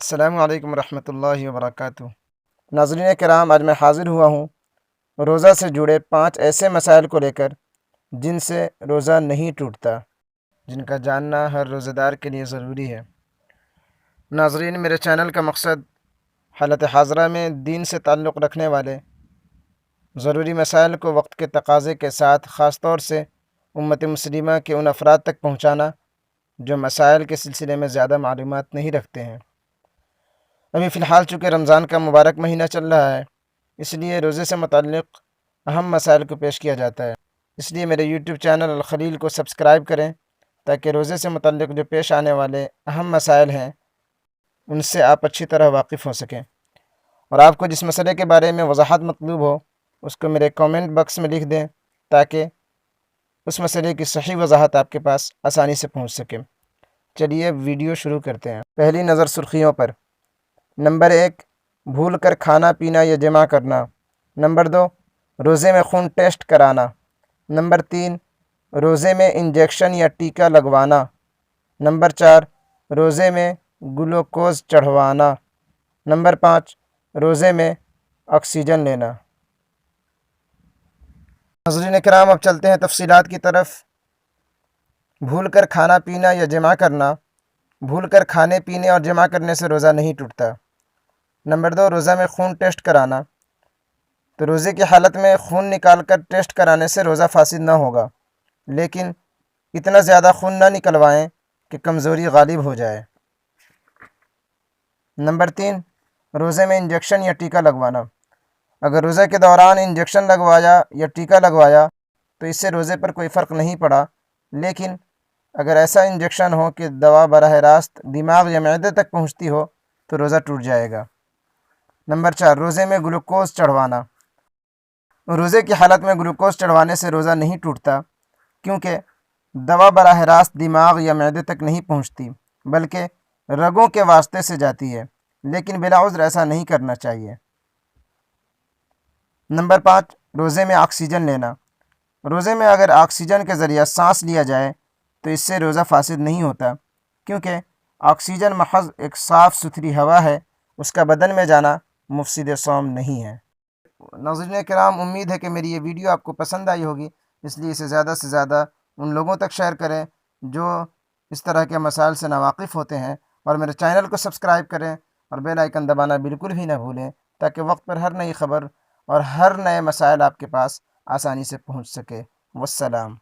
السلام علیکم ورحمۃ اللہ وبرکاتہ۔ ناظرین کرام، آج میں حاضر ہوا ہوں روزہ سے جڑے 5 ایسے مسائل کو لے کر جن سے روزہ نہیں ٹوٹتا، جن کا جاننا ہر روزہ دار کے لیے ضروری ہے۔ ناظرین، میرے چینل کا مقصد حالت حاضرہ میں دین سے تعلق رکھنے والے ضروری مسائل کو وقت کے تقاضے کے ساتھ خاص طور سے امت مسلمہ کے ان افراد تک پہنچانا جو مسائل کے سلسلے میں زیادہ معلومات نہیں رکھتے ہیں۔ ابھی فی الحال چونکہ رمضان کا مبارک مہینہ چل رہا ہے، اس لیے روزے سے متعلق اہم مسائل کو پیش کیا جاتا ہے۔ اس لیے میرے یوٹیوب چینل الخلیل کو سبسکرائب کریں تاکہ روزے سے متعلق جو پیش آنے والے اہم مسائل ہیں ان سے آپ اچھی طرح واقف ہو سکیں، اور آپ کو جس مسئلے کے بارے میں وضاحت مطلوب ہو اس کو میرے کامنٹ باکس میں لکھ دیں تاکہ اس مسئلے کی صحیح وضاحت آپ کے پاس آسانی سے پہنچ سکے۔ چلیے ویڈیو شروع کرتے ہیں۔ پہلی نظر سرخیوں پر۔ نمبر 1، بھول کر کھانا پینا یا جمع کرنا۔ نمبر 2، روزے میں خون ٹیسٹ کرانا۔ نمبر 3، روزے میں انجیکشن یا ٹیکہ لگوانا۔ نمبر 4، روزے میں گلوکوز چڑھوانا۔ نمبر 5، روزے میں آکسیجن لینا۔ ناظرین کرام، اب چلتے ہیں تفصیلات کی طرف۔ بھول کر کھانا پینا یا جمع کرنا۔ بھول کر کھانے پینے اور جمع کرنے سے روزہ نہیں ٹوٹتا۔ نمبر 2، روزہ میں خون ٹیسٹ کرانا۔ تو روزے کی حالت میں خون نکال کر ٹیسٹ کرانے سے روزہ فاسد نہ ہوگا، لیکن اتنا زیادہ خون نہ نکلوائیں کہ کمزوری غالب ہو جائے۔ نمبر 3، روزے میں انجیکشن یا ٹیکہ لگوانا۔ اگر روزے کے دوران انجیکشن لگوایا یا ٹیکہ لگوایا تو اس سے روزے پر کوئی فرق نہیں پڑا، لیکن اگر ایسا انجیکشن ہو کہ دوا براہ راست دماغ یا معدے تک پہنچتی ہو تو روزہ ٹوٹ جائے گا۔ نمبر 4، روزے میں گلوکوز چڑھوانا۔ روزے کی حالت میں گلوکوز چڑھوانے سے روزہ نہیں ٹوٹتا، کیونکہ دوا براہ راست دماغ یا معدے تک نہیں پہنچتی بلکہ رگوں کے واسطے سے جاتی ہے، لیکن بلا عذر ایسا نہیں کرنا چاہیے۔ نمبر 5، روزے میں آکسیجن لینا۔ روزے میں اگر آکسیجن کے ذریعہ سانس لیا جائے تو اس سے روزہ فاسد نہیں ہوتا، کیونکہ آکسیجن محض ایک صاف ستھری ہوا ہے، اس کا بدن میں جانا مفسد صوم نہیں ہے۔ ناظرین کرام، امید ہے کہ میری یہ ویڈیو آپ کو پسند آئی ہوگی، اس لیے اسے زیادہ سے زیادہ ان لوگوں تک شیئر کریں جو اس طرح کے مسائل سے ناواقف ہوتے ہیں، اور میرے چینل کو سبسکرائب کریں اور بیل آئیکن دبانا بالکل بھی نہ بھولیں تاکہ وقت پر ہر نئی خبر اور ہر نئے مسائل آپ کے پاس آسانی سے پہنچ سکے۔ والسلام۔